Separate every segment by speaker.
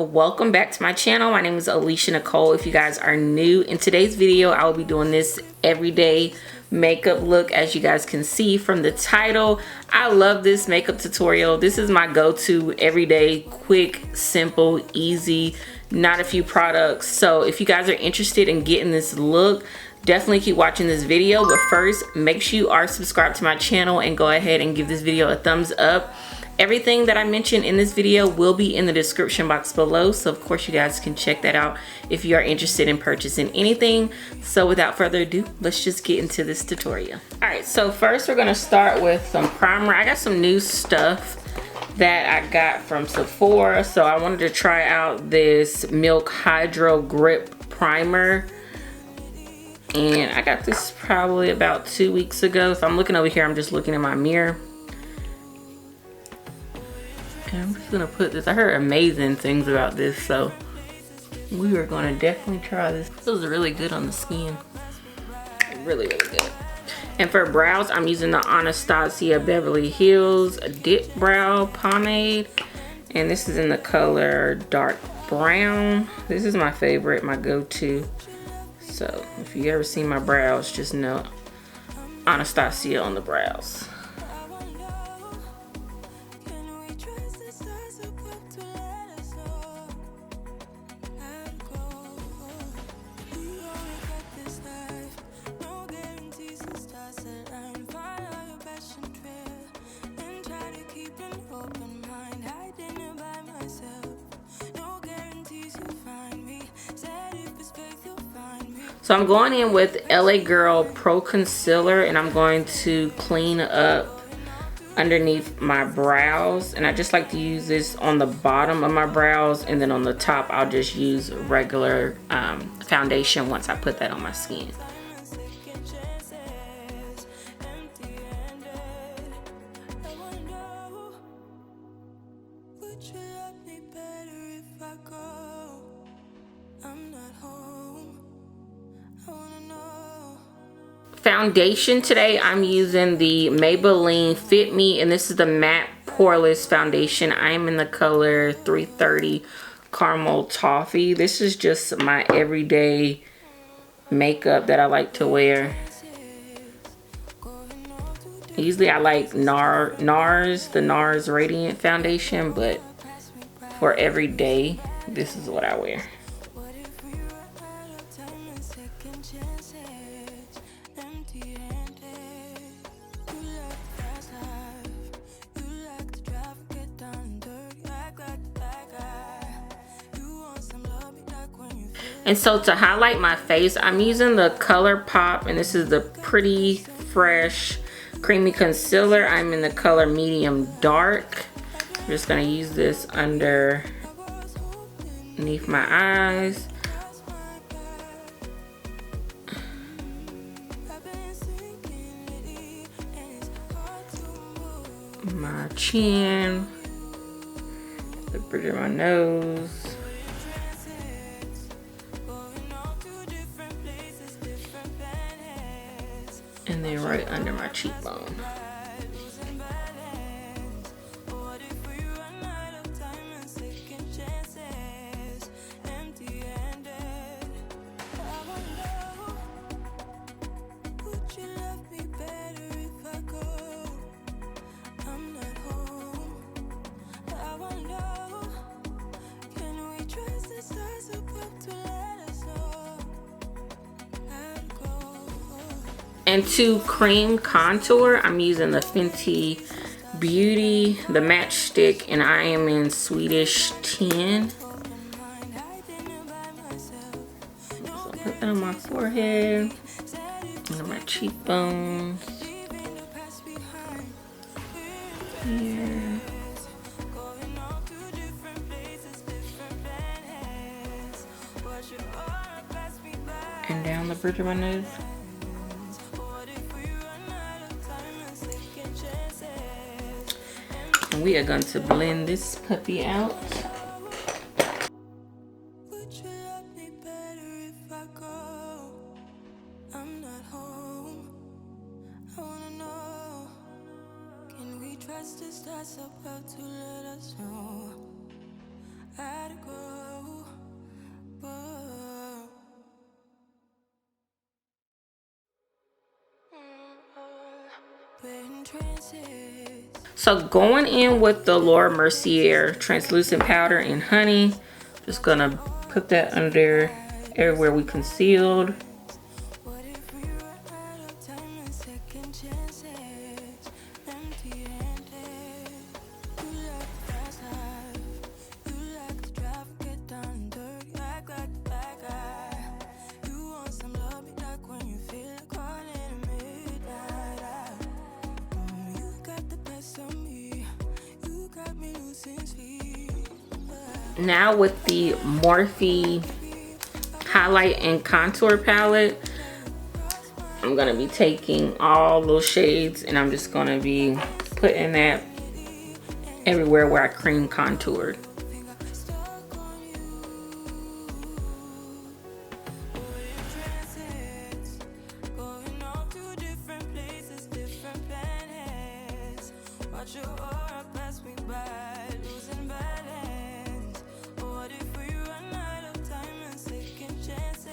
Speaker 1: welcome back to my channel. My name is Aleisha Nicolle. If you guys are new, in today's video I will be doing this everyday makeup look. As you guys can see from the title, I love this makeup tutorial. This is my go-to everyday, quick, simple, easy, not a few products. So if you guys are interested in getting this look, definitely keep watching this video. But first, make sure you are subscribed to my channel and go ahead and give this video a thumbs up. Everything that I mentioned in this video will be in the description box below, so of course you guys can check that out if you are interested in purchasing anything. So without further ado, let's just get into this tutorial. All right, so first we're gonna start with some primer. I got some new stuff that I got from Sephora, so I wanted to try out this Milk Hydro Grip Primer. And I got this probably about 2 weeks ago. So I'm looking over here, I'm just looking in my mirror. And I'm just gonna put this. I heard amazing things about this, so we are gonna definitely try this. This is really good on the skin. Really, really good. And for brows, I'm using the Anastasia Beverly Hills Dip Brow Pomade. And this is in the color Dark Brown. This is my favorite, my go-to. So if you ever seen my brows, just know Anastasia on the brows. So I'm going in with LA Girl Pro Concealer, and I'm going to clean up underneath my brows. And I just like to use this on the bottom of my brows, and then on the top I'll just use regular foundation once I put that on my skin. Foundation today, I'm using the Maybelline Fit Me, and this is the matte poreless foundation. I am in the color 330 Caramel Toffee. This is just my everyday makeup that I like to wear. Usually I like the NARS Radiant Foundation, but for every day, this is what I wear. And so to highlight my face, I'm using the ColourPop, and this is the Pretty Fresh Creamy Concealer. I'm in the color Medium Dark. I'm just gonna use this underneath my eyes. My chin, the bridge of my nose. And then right under my cheekbone. And to cream contour, I'm using the Fenty Beauty, the matchstick, and I am in Swedish 10. So I'll put that on my forehead, under my cheekbones, here, and down the bridge of my nose. And we are going to blend this puppy out. So going in with the Mercier translucent powder in honey, just gonna put that under everywhere we concealed. Now with the Morphe highlight and contour palette, I'm gonna be taking all those shades and I'm just gonna be putting that everywhere where I cream contoured.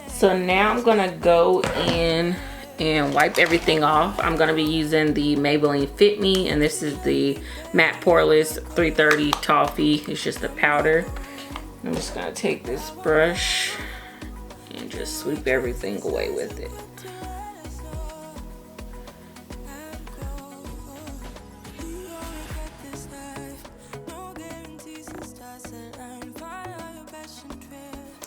Speaker 1: So now I'm gonna go in and wipe everything off. I'm gonna be using the Maybelline Fit Me, and this is the matte poreless 330 Toffee. It's just a powder. I'm just gonna take this brush and just sweep everything away with it.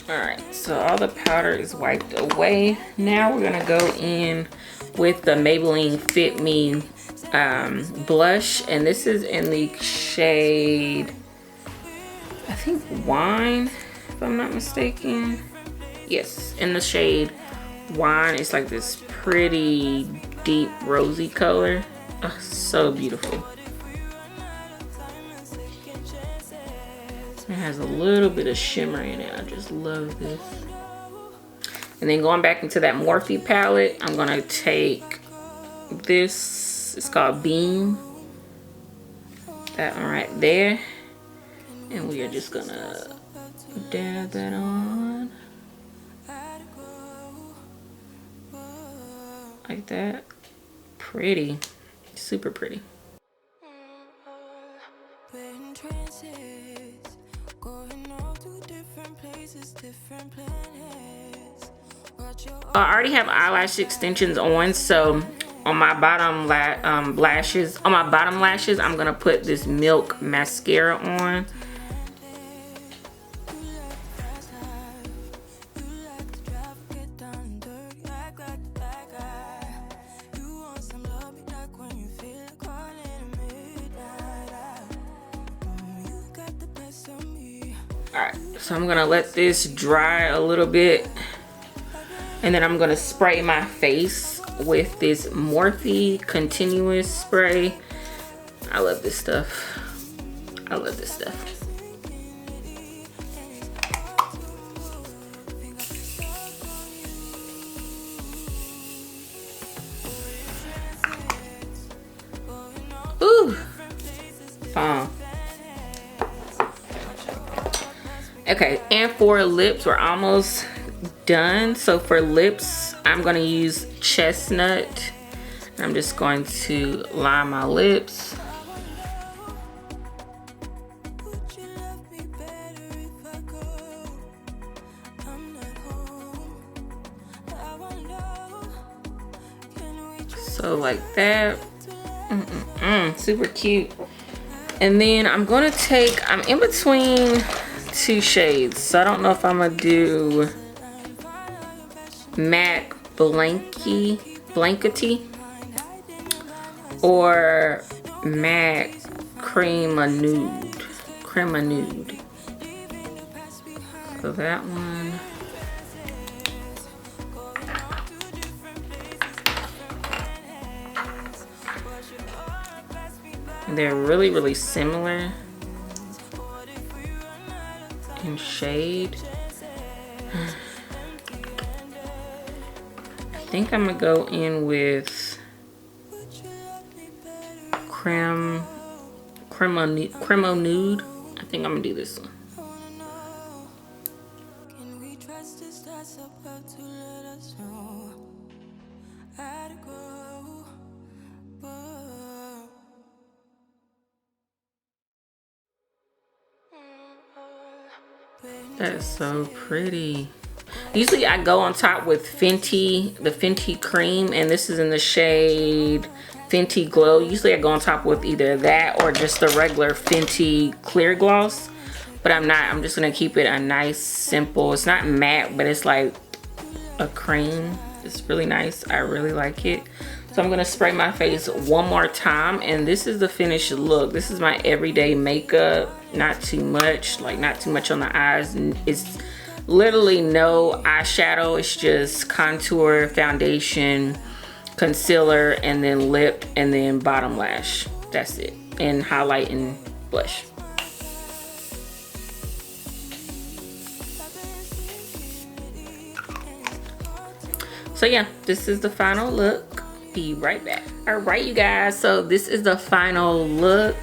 Speaker 1: Alright, so all the powder is wiped away. Now we're gonna go in with the Maybelline Fit Me blush, and this is in the shade, I think Wine, if I'm not mistaken. Yes, in the shade Wine. It's like this pretty deep rosy color. Oh, so beautiful. It has a little bit of shimmer in it. I just love this. And then going back into that Morphe palette, I'm gonna take this, it's called Beam. That one right there. And we are just gonna dab that on. Like that. Pretty, super pretty. I already have eyelash extensions on, so on my bottom lashes, I'm gonna put this Milk mascara on. Alright, so I'm gonna let this dry a little bit, and then I'm gonna spray my face with this Morphe continuous spray. I love this stuff. I love this stuff. Ooh, Fawn. Okay, and for lips, we're almost done. So for lips, I'm gonna use Chestnut. I'm just going to line my lips. So like that. Super cute. And then I'm gonna take, I'm in between two shades, so I don't know if I'm gonna do MAC Blankety or MAC Creme Nude. So that one. They're really, really similar in shade. I think I'm gonna go in with Creme Nude. I think I'm gonna do this one. That is so pretty. Usually I go on top with Fenty, the Fenty Creme, and this is in the shade Fenty Glow. Usually I go on top with either that or just the regular Fenty Clear Gloss. But I'm not, I'm just gonna keep it a nice, simple, it's not matte, but it's like a cream. It's really nice, I really like it. So I'm gonna spray my face one more time, and this is the finished look. This is my everyday makeup, not too much, like not too much on the eyes. It's literally no eyeshadow, it's just contour, foundation, concealer, and then lip, and then bottom lash. That's it, and highlight and blush. So yeah, this is the final look. Be right back. All right, you guys, so this is the final look.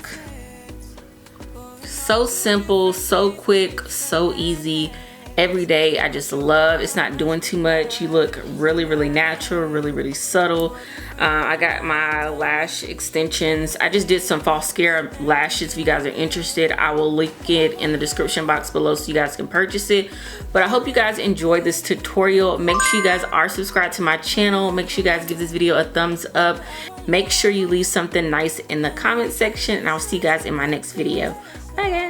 Speaker 1: So simple, so quick, so easy. Every day, I just love. It's not doing too much. You look really, really natural, really, really subtle. I got my lash extensions. I just did some Falscara Lashes. If you guys are interested, I will link it in the description box below so you guys can purchase it. But I hope you guys enjoyed this tutorial. Make sure you guys are subscribed to my channel. Make sure you guys give this video a thumbs up. Make sure you leave something nice in the comment section, and I'll see you guys in my next video. Bye, guys.